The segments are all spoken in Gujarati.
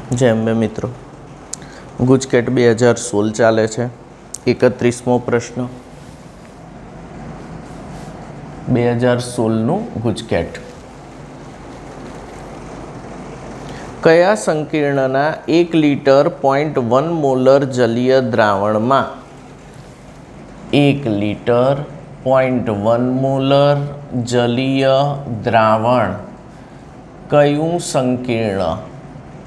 जय अंबे मित्रों, गुजकेट 2016 चाले छे। 31मो प्रश्न 2016 गुजकेट। कया संकीर्णना 1 लीटर 0.1 मोलर जलीय द्रावण में 1 लीटर 0.1 मोलर जलीय द्रावण कયું संकीर्ण?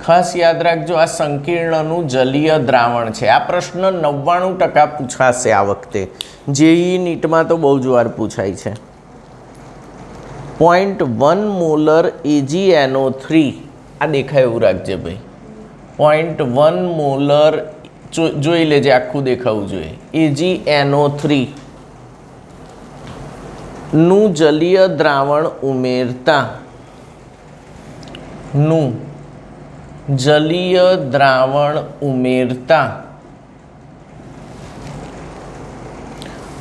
खास याद रखो, आ संकीर्णनु जलीय द्रावण है। आ प्रश्न 99% पूछाशे आ वखते। जेई नीट में तो बहुत ज वार पूछाय छे। 0.1 मोलर AgNO3 आ देखाय एवुं राखजे भाई। 0.1 मोलर जोई लेजे, आखुं देखावुं जोईए। AgNO3 नु जलीय द्रावण उमेरता जलीय द्रावण उमेरता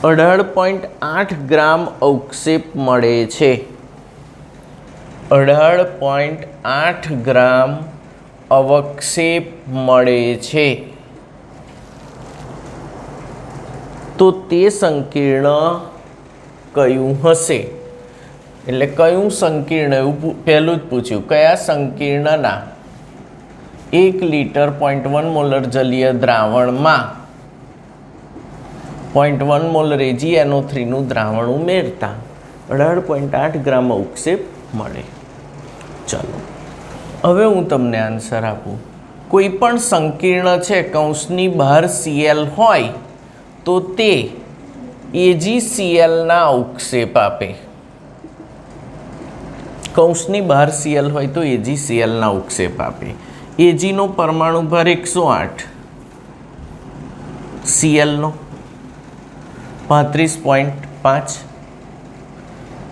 18.8 ग्राम अवक्षेप मळे छे। 18.8 ग्राम अवक्षेप मळे छे। तो ते संकीर्ण कयुं हशे? एटले कयुं संकीर्ण एवुं पहेलुं ज पूछ्युं। कया संकीर्णना 1 लीटर 0.1 मोलर जलीय द्रावण में 0.1 मोलर AgNO3 नु द्रावण उमेरता 18.8 ग्राम अवक्षेप मळे। चलो हवे हूँ तमने आंसर आपू। कोईपण संकीर्ण छे कौंसनी बहार Cl होय तो ते AgCl ना अवक्षेप आपे। कौंसनी बहार Cl होय तो AgCl ना अवक्षेप आपे। Ag नो परमाणु भार 108, Cl नो 35.5,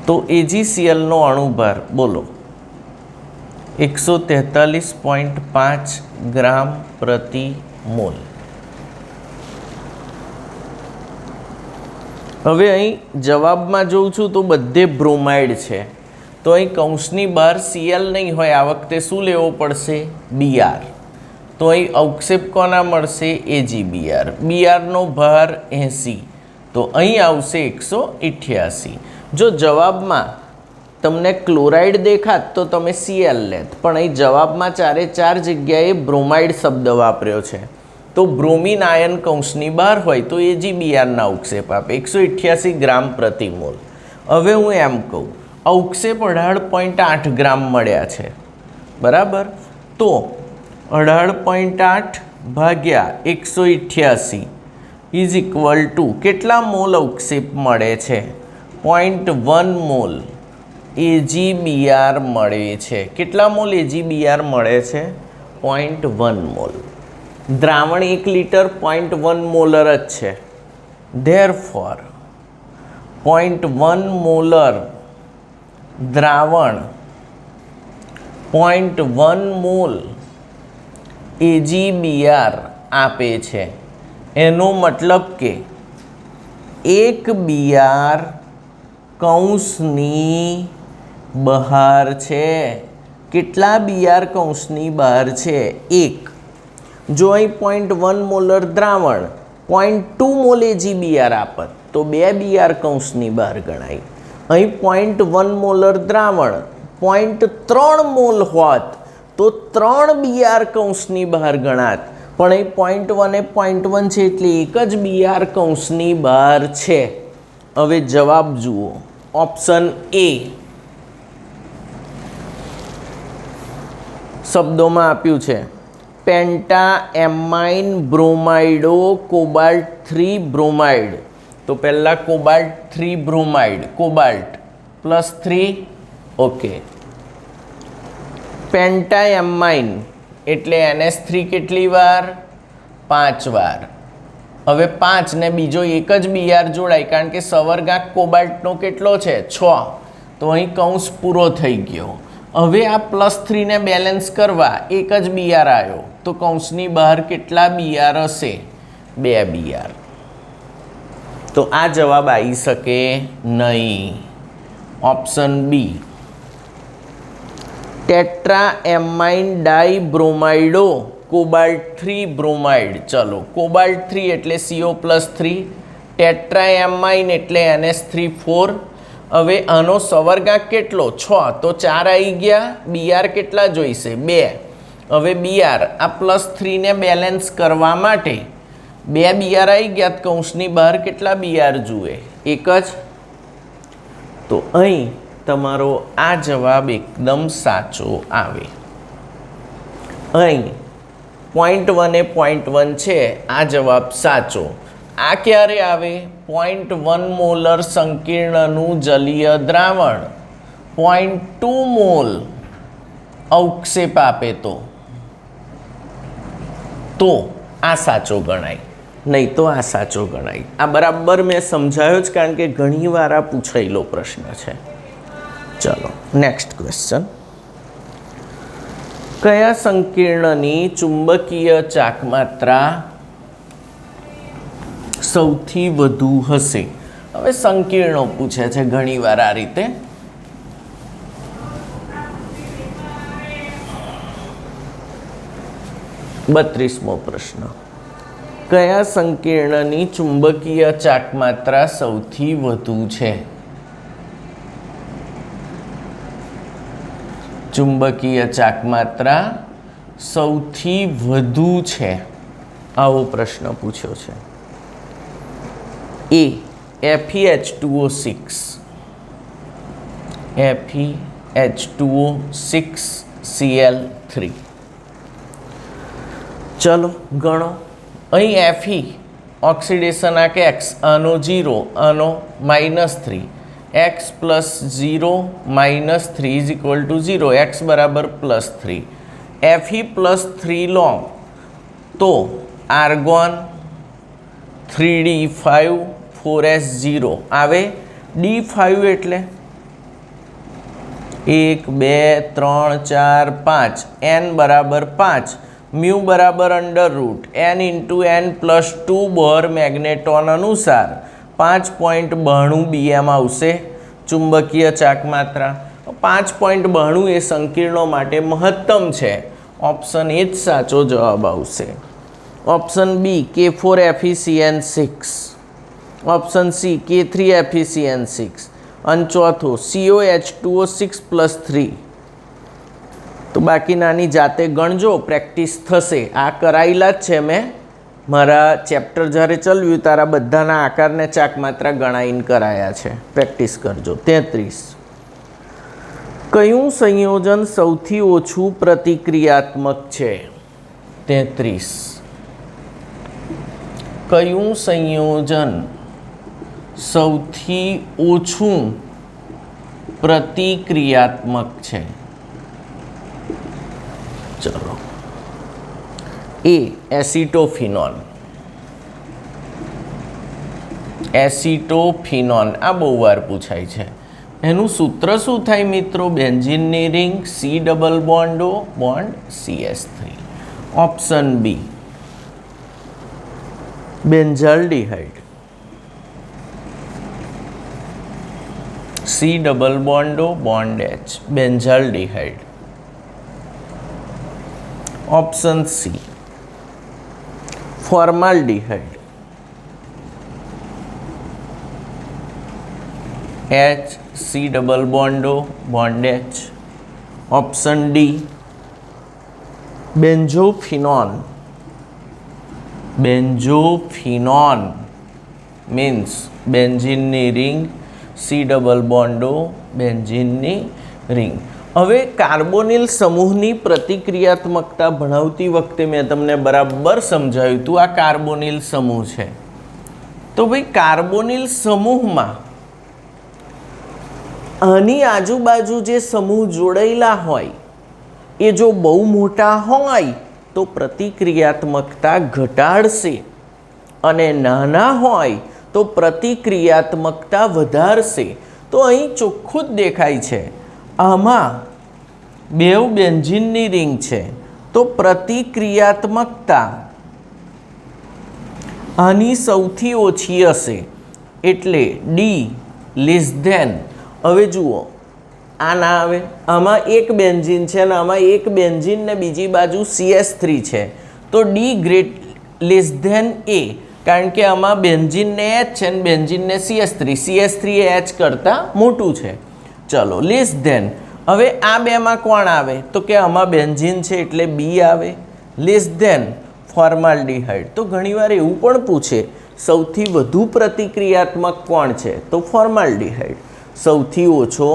तो AgCl नो अणुभार बोलो 143.5 ग्राम प्रति मोल। हवे अहीं जवाब में जोऊं छुं तो बधे ब्रोमाइड छे, तो अहीं कौंसनी बहार Cl नहीं होय, आ वखते शुं लेवो पड़शे? Br। तो अहीं अवक्षेप कोना मळशे? AgBr। Br नो भार 80, तो अहीं आवशे 188। जो जवाब में तमने क्लोराइड देखात तो तमे Cl लेत, पण अहीं जवाब में 4 जग्याए ब्रोमाइड शब्द वापर्यो छे। तो ब्रोमीन आयन कौंसनी बहार होय तो AgBr ना अवक्षेप आपे 188 ग्राम प्रति मोल। हवे हूँ एम कहूँ अवक्षेप 18.8 ग्राम मळ्या छे, बराबर। तो 18.8 भाग्या 188 इज इक्वल टू केटला मोल अवक्षेप मळे छे? 0.1 मोल AgBr मळे छे। केटला मोल AgBr मळे छे? 0.1 मोल। द्रावण 1 लीटर 0.1 मोलर ज छे। देयरफॉर 0.1 मोलर द्रावण 0.1 मोल AgBr आपे छे। एनो मतलब के 1 Br कौंसनी बहार छे। केटला Br कौंसनी बहार छे? 1। जो अहीं 0.1 मोलर द्रावण 0.2 मोल AgBr आपत तो 2 Br कौंसनी बहार गणाय। अहीं 0.1 मोलर द्रावण 0.3 मोल होत तो 3 Br कौंसनी बहार गणात, पण अहीं 0.1 ए 0.1 छे एटले एक ज Br कौंसनी बहार छे। हवे जवाब जुओ, ऑप्शन ए शब्दों में आप्युं छे पेंटा एमाइन ब्रोमाइडो कोबाल्ट 3 ब्रोमाइड। तो पहला कोबाल्ट 3 ब्रोमाइड, कोबाल्ट +3, ओके। पेंटा एमाइन एटले NH3 केटली वार? 5 वार। हवे 5 ने बीजो एक ज Br जोड़ाय, कारण के सवर्गांक कोबाल्टनो केटलो छे? 6। तो अहीं कौंस पूरो थई गयो। हवे आ +3 ने बेलेन्स करवा एक ज Br आयो, तो कौंसनी बहार केटला Br हशे? 2 Br। तो आ जवाब आई सके नहीं, option B. Tetra amine dibromido cobalt 3 bromide. ચલો, કોબાલ્ટ 3 એટલે CO+3, ટેટ્રા એમાઇન એટલે NH3 4. હવે આનો સવર્ગાંક કેટલો? 6, તો 4 આવી ગયા. બીઆર કેટલા જોઈશે? 2. હવે બીઆર આ +3 ને બેલેન્સ કરવા માટે 2 બીઆર આવી ગયા. કૌંસની બહાર કેટલા બીઆર જુએ? 1 જ. તો અહીં તમારો આ જવાબ એકદમ સાચો આવે. અહીં 0.1 એ 0.1 છે, આ જવાબ સાચો. આ ક્યારે આવે? 0.1 મોલર સંકીર્ણનું જલીય દ્રાવણ 0.2 મોલ અવક્ષેપ આપે તો આ સાચો ગણાય, નહીં તો આ સાચો ગણાય. આ બરાબર મેં સમજાયો જ, કારણ કે ઘણીવાર આ પૂછાયેલો પ્રશ્ન છે. ચલો નેક્સ્ટ ક્વેશ્ચન. કયા સંકીર્ણની ચુંબકીય ચાકમાત્રા સૌથી વધુ હશે? હવે સંકીર્ણો પૂછે છે ઘણીવાર આ રીતે. બત્રીસમો પ્રશ્ન. કયા સંકીર્ણની ચુંબકીય ચાકમાત્રા સૌથી વધુ છે? ચુંબકીય ચાકમાત્રા સૌથી વધુ છે, આવો પ્રશ્ન પૂછ્યો છે. એ FeH2O6, FeH2O6Cl3. ચલો ગણો. અહીં Fe ઓક્સિડેશન આંક x, આનો 0, આનો -3, x + 0 - 3 = 0, x બરાબર +3. Fe +3 લો તો આર્ગોન 3d5 4s0 આવે. d5 એટલે 1 2 3 4 5, n બરાબર 5, મ્યુ બરાબર √n × n + 2 બોર મેગ્નેટોન અનુસાર 5.92 bm આવશે ચુંબકીય ચાકમાત્રા. 5.92 એ સંકીર્ણો માટે મહત્તમ છે. ઓપ્શન એ જ સાચો જવાબ આવશે. Option B K4FeCN6, option C K3FeCN6 અને ચોથો COH2O6+3. તો બાકી નાની જાતે ગણજો, પ્રેક્ટિસ થશે. આ કરાયેલા જ છે મેં, મારા ચેપ્ટર જ્યારે ચલાવ્યું તારા બધાના આકારને ચાકમાત્રા ગણાઈને કરાયા છે. પ્રેક્ટિસ કરજો. 33. કયું સંયોજન સૌથી ઓછું પ્રતિક્રિયાત્મક છે? 33. કયું સંયોજન સૌથી ઓછું પ્રતિક્રિયાત્મક છે? ચલો. એ એસિટોફિનોન. એસિટોફિનોન આ બહુ વાર પૂછાય છે. એનું સૂત્ર શું થાય મિત્રો? બેન્ઝીનની ring, C double bond O bond CH3. Option B benzaldehyde, C double bond O bond H, benzaldehyde. Option C formaldehyde, C double bond O bond H. Option D benzophenone. Benzophenone means બેન્ઝીનની ring, C double bond O બેન્ઝીનની રિંગ. હવે કાર્બોનિલ સમૂહની પ્રતિક્રિયાત્મકતા ભણાવતી વખતે મેં તમને બરાબર સમજાવ્યું હતું. આ કાર્બોનિલ સમૂહ છે. તો ભાઈ કાર્બોનિલ સમૂહમાં આની આજુબાજુ જે સમૂહ જોડાયેલા હોય એ જો બહુ મોટા હોય તો પ્રતિક્રિયાત્મકતા ઘટાડશે, અને નાના હોય તો પ્રતિક્રિયાત્મકતા વધારશે. તો અહીં ચોખ્ખું જ દેખાય છે, આમાં બેવ બેન્ઝીનની રિંગ છે તો પ્રતિક્રિયાત્મકતા આની સૌથી ઓછી હશે, એટલે ડી <<. હવે જુઓ, આ ના આવે. આમાં એક બેન્ઝીન છે અને આમાં એક બેન્ઝીન ને બીજી બાજુ CH3 છે, તો D લેસ ધેન A, કારણ કે આમાં બેન્ઝીનને H છે અને બેન્ઝીનને CH3, CH3 એ H કરતાં મોટું છે. ચલો લેસ ધેન. હવે આ બેમાં કોણ આવે? તો કે આમાં બેન્ઝીન છે એટલે B આવે. Less than formaldehyde. તો ઘણીવાર એવું પણ પૂછે સૌથી વધુ પ્રતિક્રિયાત્મક કોણ છે? તો ફોર્માલ્ડિહાઇડ. સૌથી ઓછો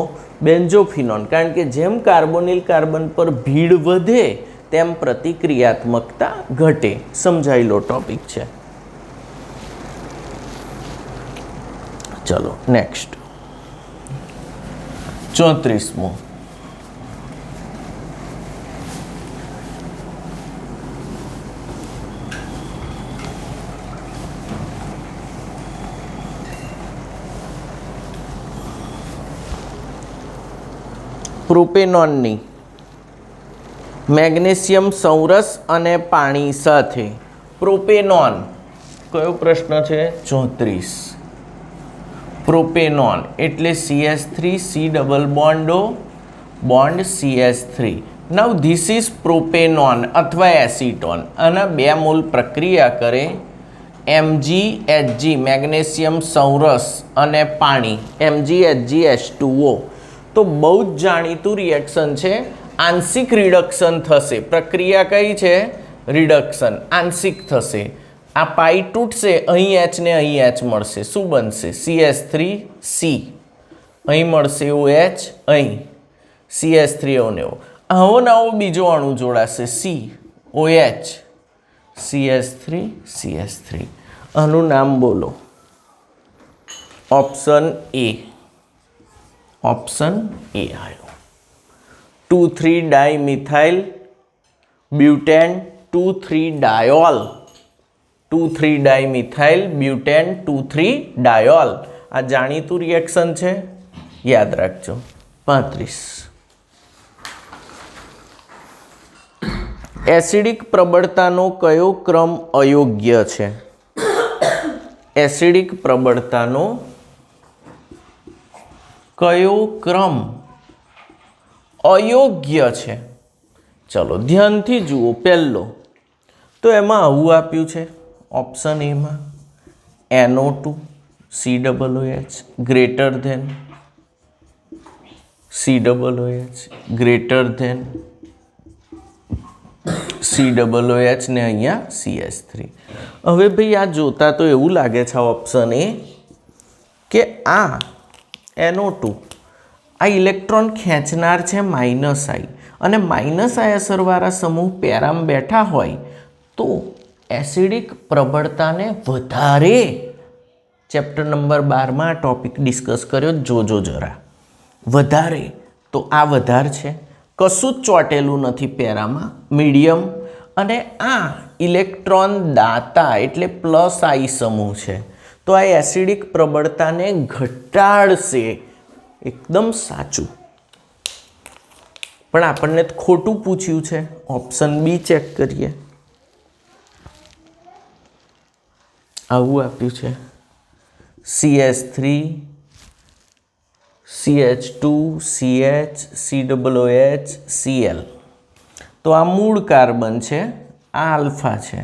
બેન્ઝોફિનોન, કારણ કે જેમ કાર્બોનિલ કાર્બન પર ભીડ વધે તેમ પ્રતિક્રિયાત્મકતા ઘટે. સમજાયેલો ટોપિક છે. ચલો નેક્સ્ટ 34મો. પ્રોપેનોનની મેગ્નેશિયમ સંરસ અને પાણી સાથે. પ્રોપેનોન કયો પ્રશ્ન છે? 34. પ્રોપેનોન એટલે CH3 C double bond O bond CH3. Now this is propanone અથવા એસિટોન. આના 2 મોલ પ્રક્રિયા કરે MgHg મેગ્નેશિયમ સંરસ અને પાણી MgHgH2O. તો બહુ જ જાણીતું રિએક્શન છે. આંશિક રિડક્શન થશે. પ્રક્રિયા કઈ છે? રિડક્શન. આંશિક થશે. આ પાઈ તૂટશે, અહીં H ને અહીં H મળશે. શું બનશે? CH3C. અહીં મળશે OH, અહીં CH3O ને O. આવો નવો બીજો અણુ જોડાશે COH, CH3 CH3. આનું નામ બોલો. Option A. ઓપ્શન A આવ્યો. 2,3 dimethyl butane 2,3 diol. 2,3 dimethyl butane 2,3 diol. આ જાણીતું રિએક્શન છે, યાદ રાખજો. 35. એસિડિક પ્રબળતાનો કયો ક્રમ અયોગ્ય છે? એસિડિક પ્રબળતાનો કયો ક્રમ અયોગ્ય છે? ચલો ધ્યાનથી જુઓ. પહેલો તો એમાં આવું આપ્યું છે ઓપ્શન એમાં NO2 COOH greater than COOH greater than COOH ને અહીંયા CH3. હવે ભાઈ આ જોતા તો એવું લાગે છે ઓપ્શન એ કે આ NO2 આ ઇલેક્ટ્રોન ખેંચનાર છે -I, અને -I અસરવાળા સમૂહ પેરામાં બેઠા હોય તો એસિડિક પ્રબળતાને વધારે. ચેપ્ટર નંબર 12માં આ ટોપિક ડિસ્કસ કર્યો, જોજો જરા. વધારે તો આ વધારે છે, કશું જ ચોટેલું નથી પેરામાં, મીડિયમ. અને આ ઇલેક્ટ્રોન દાતા એટલે +I સમૂહ છે, તો આ એસિડિક પ્રબળતાને ઘટાડશે. એકદમ સાચું. પણ આપણને ખોટું પૂછ્યું છે. ઓપ્શન B ચેક કરીએ. આવું આપ્યું છે CH3 CH2 CH COOH Cl. તો આ મૂળ કાર્બન છે, આ આલ્ફા છે.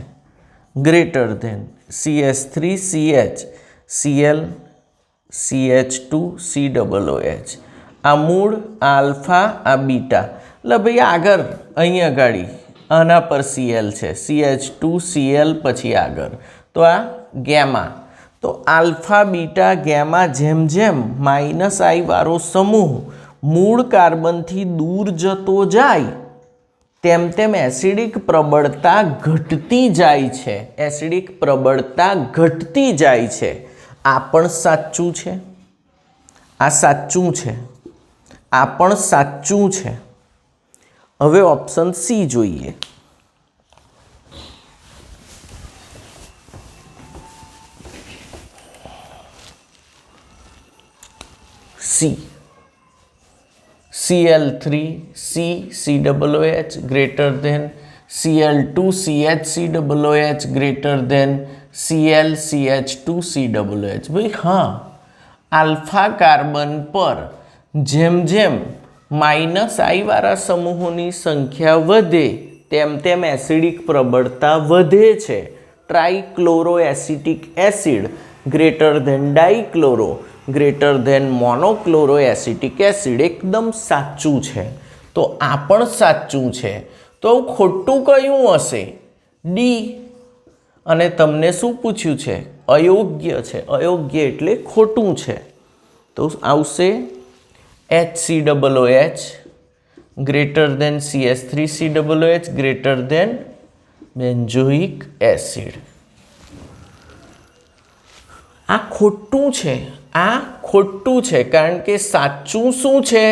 Greater than CH3 CH Cl CH2 COOH. આ મૂળ, આ આલ્ફા, આ બીટા. એટલે ભાઈ આગળ અહીં આગળ આના પર Cl છે, CH2 Cl પછી આગળ તો આ ગેમા. તો આલ્ફા બીટા ગેમા જેમ જેમ -I વાળો સમૂહ મૂળ કાર્બનથી દૂર જતો જાય તેમ તેમ એસિડિક પ્રબળતા ઘટતી જાય છે. એસિડિક પ્રબળતા ઘટતી જાય છે. આ પણ સાચું છે, આ સાચું છે, આ પણ સાચું છે. હવે ઓપ્શન C જોઈએ. C Cl3 C COOH greater than Cl2 CH COOH greater than Cl CH2 COOH. ભાઈ હા, આલ્ફા કાર્બન પર જેમ જેમ માઇનસ આઈવાળા સમૂહોની સંખ્યા વધે તેમ તેમ એસિડિક પ્રબળતા વધે છે. Trichloroacetic acid greater than dichloro greater than monochloroacetic acid એકદમ સાચું છે. તો આ પણ સાચું છે. તો ખોટું કયું હશે? ડી. અને તમને શું પૂછ્યું છે? અયોગ્ય છે. અયોગ્ય એટલે ખોટું છે. તો આવશે HCOOH greater than CH3COOH greater than benzoic acid. આ ખોટું છે. આ ખોટું છે કારણ કે સાચું શું છે?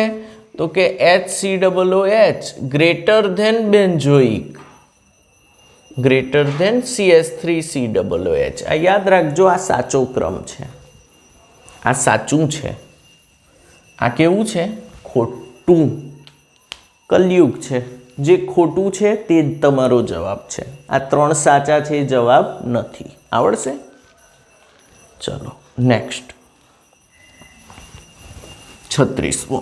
તો કે HCOOH greater than benzoic greater than CH3COOH. આ યાદ રાખજો, આ સાચો ક્રમ છે. આ સાચું છે. આ કેવું છે? ખોટું. કલયુગ છે. જે ખોટું છે તે જ તમારો જવાબ છે. આ 3 સાચા છે એ જવાબ નથી. આવડશે? ચલો નેક્સ્ટ 36મો.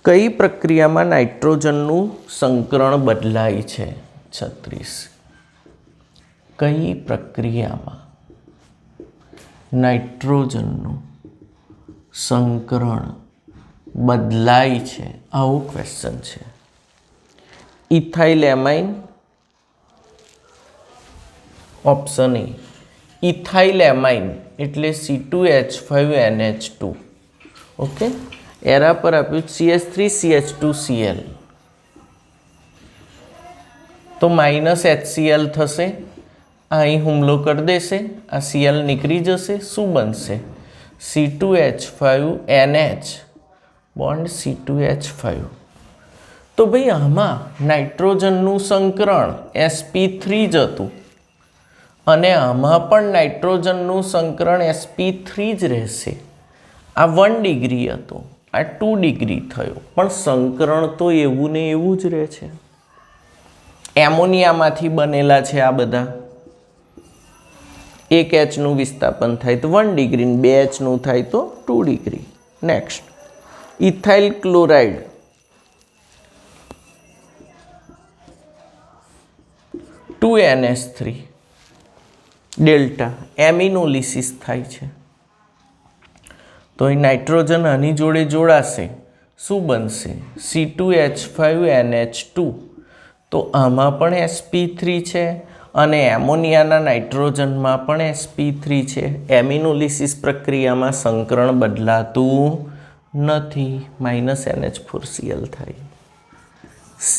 કઈ પ્રક્રિયામાં નાઇટ્રોજનનું સંકરણ બદલાય છે? 36. કઈ પ્રક્રિયામાં નાઇટ્રોજનનું સંકરણ બદલાય છે? આવો ક્વેશ્ચન છે. ઇથાઇલેમાઇન. ઓપ્શન એ ઇથાઇલેમાઇન એટલે C2H5NH2. ઓકે, એરા પર આપ્યું CH3CH2Cl. તો -HCl થશે. અહીં હુમલો કરી દેશે, આ Cl નીકળી જશે. શું બનશે? C2H5NH bond C2H5. તો ભાઈ આમાં નાઇટ્રોજનનું સંકરણ sp3 જ હતું અને આમાં પણ નાઇટ્રોજનનું સંકરણ sp3 જ રહેશે. આ 1 ડિગ્રી હતો, આ 2 ડિગ્રી થયો, પણ સંકરણ તો એવું ને એવું જ રહે છે. એમોનિયામાંથી બનેલા છે આ બધા. 1 Hનું વિસ્થાપન થાય તો 1 ડિગ્રી, 2 Hનું થાય તો 2 ડિગ્રી. Next ethyl chloride. NH3 delta aminolysis થાય છે. તો અહીં નાઇટ્રોજન આની જોડે જોડાશે. શું બનશે? C2H5NH2. તો આમાં પણ sp3 છે અને એમોનિયાના નાઇટ્રોજનમાં પણ sp3 છે. એમિનોલિસિસ પ્રક્રિયામાં સંકરણ બદલાતું નથી. -NH4Cl થાય. C.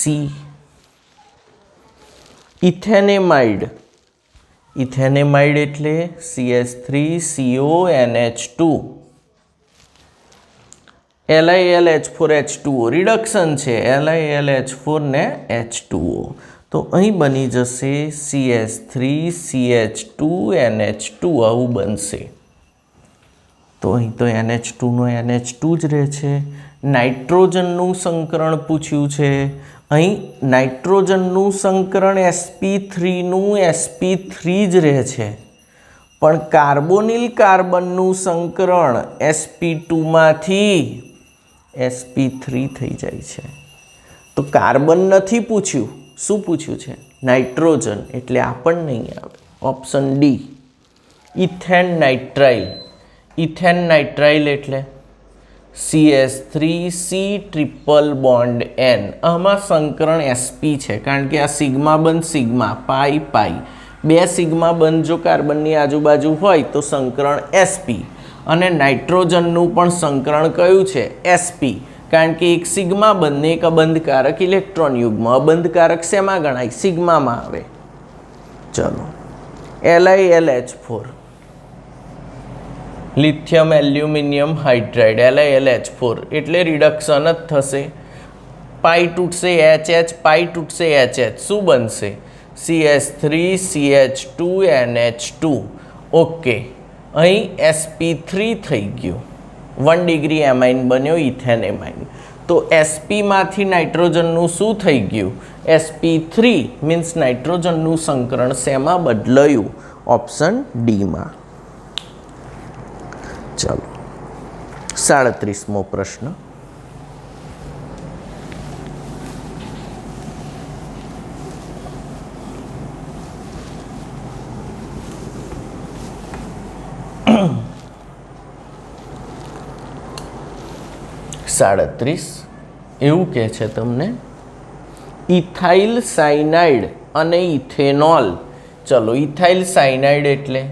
ઇથેનેમાઇડ. ઇથેનેમાઇડ એટલે CH3CONH2. LiLH4H2O રિડક્શન છે. LiLH4 ને H2O. તો અહીં બની જશે CH3CH2NH2. આવું બનશે. તો અહીં તો NH2 નો NH2 જ રહે છે. નાઇટ્રોજનનું સંકરણ પૂછ્યું છે. અહીં નાઇટ્રોજનનું સંકરણ sp3 નું sp3 જ રહે છે, પણ કાર્બોનિલ કાર્બનનું સંકરણ sp2 માંથી sp3 થઈ જાય છે. તો કાર્બન નથી પૂછ્યું. શું પૂછ્યું છે? નાઇટ્રોજન. એટલે આ પણ નહીં આવે. Option D ethane nitrile. Ethane nitrile એટલે CH3C ટ્રિપલ બોન્ડ N. આમાં સંકરણ sp છે કારણ કે આ સિગ્મા બંધ સિગ્મા, પાઈ પાઈ, 2 સિગ્મા બંધ જો કાર્બનની આજુબાજુ હોય તો સંકરણ sp. અને નાઇટ્રોજનનું પણ સંકરણ કયું છે? sp. કારણ કે એક સિગ્મા બંધ ને એક અબંધકારક ઇલેક્ટ્રોન યુગ્મ. અબંધકારક શેમાં ગણાય? સિગ્મામાં આવે. ચલો LiLH4. Lithium aluminium hydride LiLH4 એટલે રિડક્શન જ થશે. પાઈ તૂટશે HH, પાઈ તૂટશે HH. શું બનશે? CH3CH2NH2. ઓકે, અહીં sp3 થઈ ગયું. 1 ડિગ્રી એમાઇન બન્યો ઇથેનેમાઇન. તો sp નાઇટ્રોજનનું શું થઈ ગયું? sp3 મીન્સ નાઇટ્રોજનનું સંકરણ શેમાં બદલાયું? ઓપ્શન ડીમાં. ચાલો 37મો પ્રશ્ન. એવું કહે છે તમને ઇથાઇલ સાયનાઇડ અને ઇથેનોલ. ચલો ઇથાઇલ સાયનાઇડ એટલે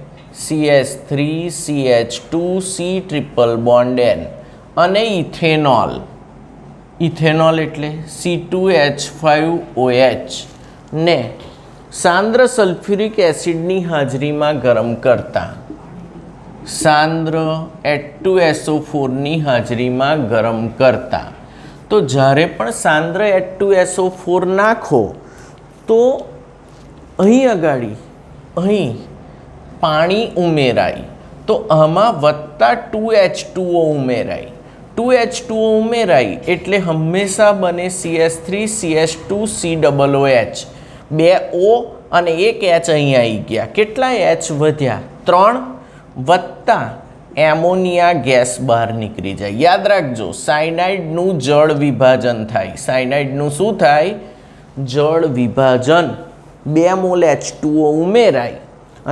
CH3CH2C ટ્રિપલ બોન્ડ N અને ઇથેનોલ એટલે C2H5OH ને સાંદ્ર સલ્ફ્યુરિક એસિડની હાજરીમાં ગરમ કરતા સાંદ્ર H2SO4 ની હાજરીમાં ગરમ કરતા. તો જ્યારે પણ સાંદ્ર H2SO4 નાખો તો અહીં પાણી ઉમેરાય, તો આમાં વત્તા 2H2O ઉમેરાય. 2H2O ઉમેરાય એટલે હંમેશા બને CH3CH2COOH. 2 O અને 1 H અહીં આવી ગયા. કેટલા H વધ્યા? 3 વત્તા એમોનિયા ગેસ બહાર નીકળી જાય. યાદ રાખજો સાયનાઇડનું જળ વિભાજન થાય. સાયનાઇડનું શું થાય? જળ વિભાજન. 2 મોલ H2O ઉમેરાય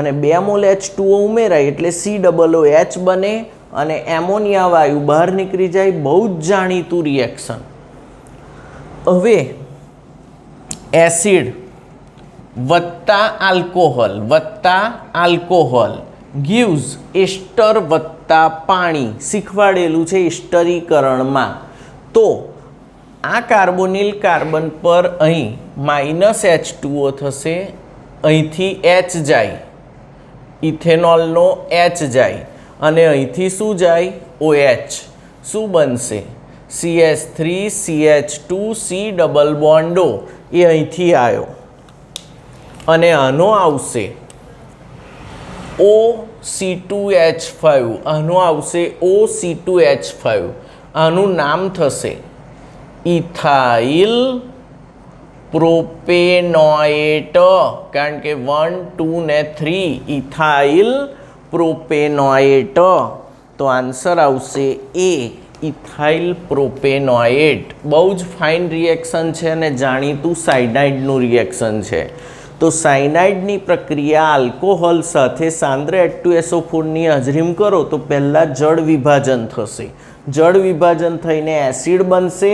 અને 2 મોલ H2O ઉમેરાય એટલે COOH બને અને એમોનિયા વાયુ બહાર નીકળી જાય. બહુ જ જાણીતું રિએક્શન. હવે એસિડ વત્તા આલ્કોહોલ gives એસ્ટર વત્તા પાણી. શીખવાડેલું છે એસ્ટરીકરણમાં. તો આ કાર્બોનિલ કાર્બન પર અહીં -H2O થશે, અહીંથી H જાય, ઇથેનોલનો H જાય અને અહીંથી શું જાય? OH. શું બનશે? CH3CH2C ડબલ બોન્ડો એ અહીંથી આવ્યો અને આનો આવશે OC2H5. આનો આવશે OC2H5. આનું નામ થશે ઇથાઇલ પ્રોપેનોએટ. કારણ કે 1, 2 ને 3 ઇથાઇલ પ્રોપેનોએટ. તો આન્સર આવશે એ ઇથાઇલ પ્રોપેનોએટ. બહુ જ ફાઇન રિએક્શન છે અને જાણીતું સાયનાઇડનું રિએક્શન છે. તો સાયનાઇડની પ્રક્રિયા આલ્કોહોલ સાથે સાંદ્ર H2SO4 ની હાજરીમાં કરો તો પહેલાં જળ વિભાજન થશે. જળ વિભાજન થઈને એસિડ બનશે,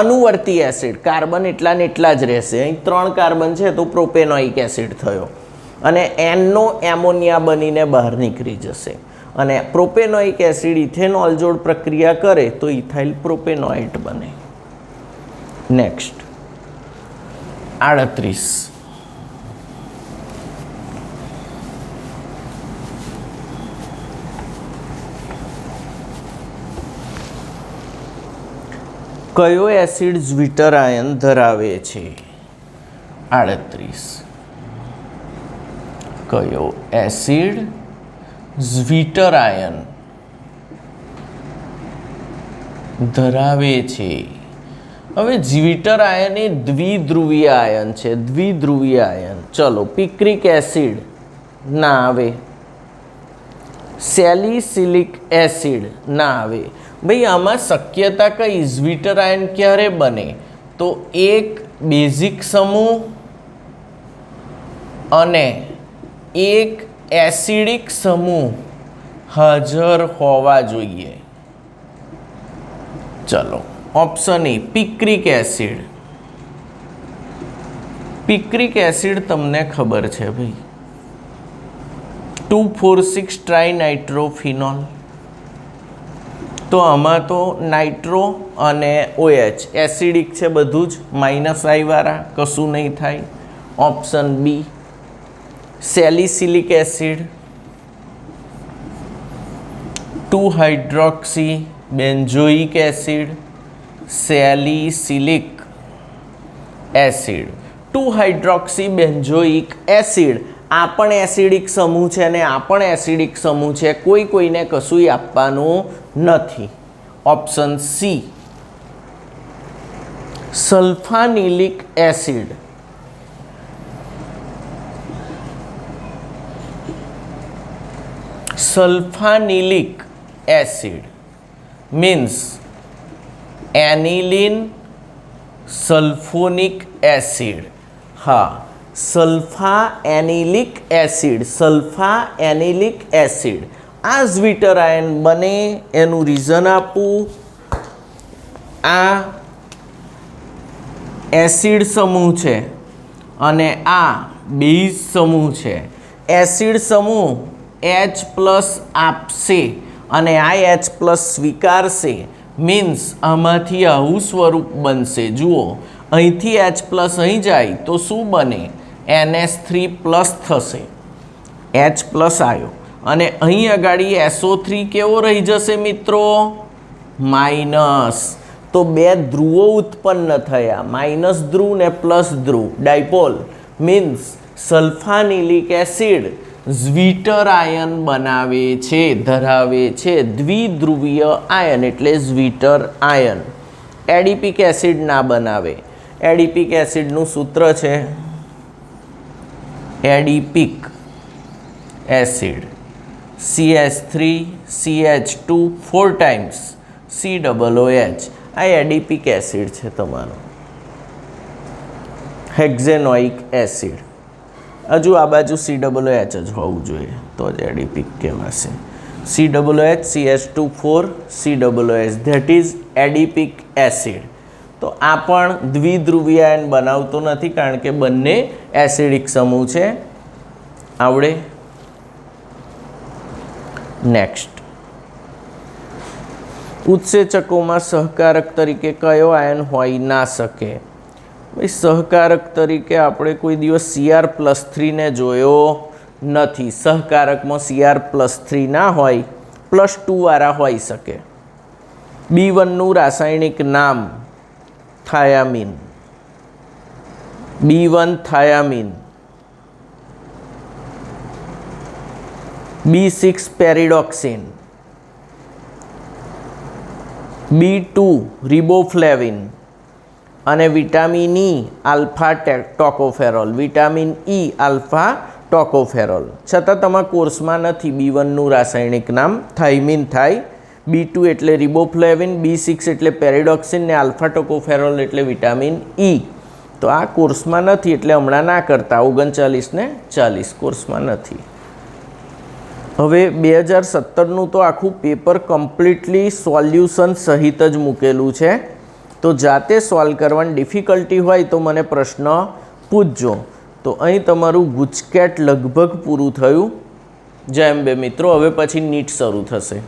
અનુવર્તી એસિડ. કાર્બન એટલા ને એટલા જ રહેશે. અહીં 3 કાર્બન છે તો પ્રોપેનોઇક એસિડ થયો અને એનનો એમોનિયા બનીને બહાર નીકળી જશે અને પ્રોપેનોઇક એસિડ ઇથેનોલ જોડ પ્રક્રિયા કરે તો ઇથાઇલ પ્રોપેનોએટ બને. નેક્સ્ટ 38. કયો એસિડ ઝ્વિટર આયન ધરાવે છે? 38. કયો એસિડ ઝ્વિટર આયન ધરાવે છે? હવે ઝ્વિટર આયન એ દ્વિધ્રુવીય આયન છે. દ્વિધ્રુવીય આયન. ચલો પિક્રિક એસિડ ના આવે, સેલિસિલિક એસિડ ના આવે. ભાઈ આમાં શક્યતા કઈ? ઝ્વિટર આયન ક્યારે બને? તો એક બેઝિક સમૂહ અને એક એસિડિક સમૂહ હાજર હોવા જોઈએ. ચલો option A picric acid. Picric acid તમને ખબર છે ભાઈ, 2,4,6 ટ્રાઇનાઇટ્રોફિનોલ. તો આમાં તો નાઇટ્રો અને OH એસિડિક છે બધું જ, -I વાળા, કશું નહીં થાય. Option B salicylic acid. Two hydroxy benzoic acid, salicylic acid. Two hydroxy benzoic acid આ પણ એસિડિક સમૂહ છે અને આ પણ એસિડિક સમૂહ છે. કોઈને કશું આપવાનું નથી. Option C sulphanilic acid sulphanilic acid means aniline sulphonic acid. હા, સલ્ફા એનિલિક એસિડ આ ઝ્વિટર આયન બને એનું રીઝન આપું. આ એસિડ સમૂહ છે અને આ બેઝ સમૂહ છે. એસિડ સમૂહ H+ આપશે અને આ H+ સ્વીકારશે મીન્સ આમાંથી આવું સ્વરૂપ બનશે. જુઓ, અહીંથી H+ અહીં જાય તો શું બને? NH3+ થશે. H+ આવ્યો અને અહીં આગળ SO3 કેવો રહી જશે મિત્રો? માઇનસ. તો બે ધ્રુવો ઉત્પન્ન થયા, માઇનસ ધ્રુવ ને પ્લસ ધ્રુવ. Dipole means સલ્ફાનિલિક acid zwitter ion બનાવે છે, ધરાવે છે. દ્વિધ્રુવીય આયન એટલે ઝ્વિટર આયન. એડિપિક એસિડ ના બનાવે. એડિપિક એસિડનું સૂત્ર છે એડિપિક acid CH3 CH2 4 times COOH. આ એડિપિક એસિડ છે તમારો. હેક્ઝેનોઇક એસિડ. હજુ આ બાજુ COOH જ હોવું જોઈએ તો જ એડિપિક કહેવાશે. COOH CH2 4 COOH that is adipic acid. તો આ પણ દ્વિધ્રુવીય આયન બનાવતો નથી કારણ કે બંને એસિડિક સમૂહ છે. આવડે? નેક્સ્ટ, ઉત્સેચકોમાં સહકારક તરીકે કયો આયન હોઈ ના શકે? ભાઈ, સહકારક તરીકે આપણે કોઈ દિવસ Cr+3 ને જોયો નથી. સહકારકમાં Cr+3 ના હોય, +2 વાળા હોઈ શકે. B1નું રાસાયણિક નામ થાયામીન. B1 થાયામીન. B6 પેરિડોક્સિન. B2 રિબોફ્લેવિન અને vitamin E alpha tocopherol. Vitamin E alpha tocopherol. છતાં તમારા કોર્સમાં નથી B1નું રાસાયણિક નામ થાઇમીન થાય. B2 એટલે રિબોફ્લેવિન, B6 એટલે પેરિડોક્સિન ને આલ્ફા ટોકોફેરોલ એટલે વિટામિન E. તો આ કોર્સમાં નથી એટલે હમણાં ના કરતા. 39 ને 40 કોર્સમાં નથી. હવે 2017નું તો આખું પેપર કમ્પ્લીટલી સોલ્યુશન સહિત જ મૂકેલું છે. તો જાતે સોલ્વ કરવાની ડિફિકલ્ટી હોય તો મને પ્રશ્ન પૂછજો. તો અહીં તમારું ગુજકેટ લગભગ પૂરું થયું. જય અંબે મિત્રો. હવે પછી નીટ શરૂ થશે.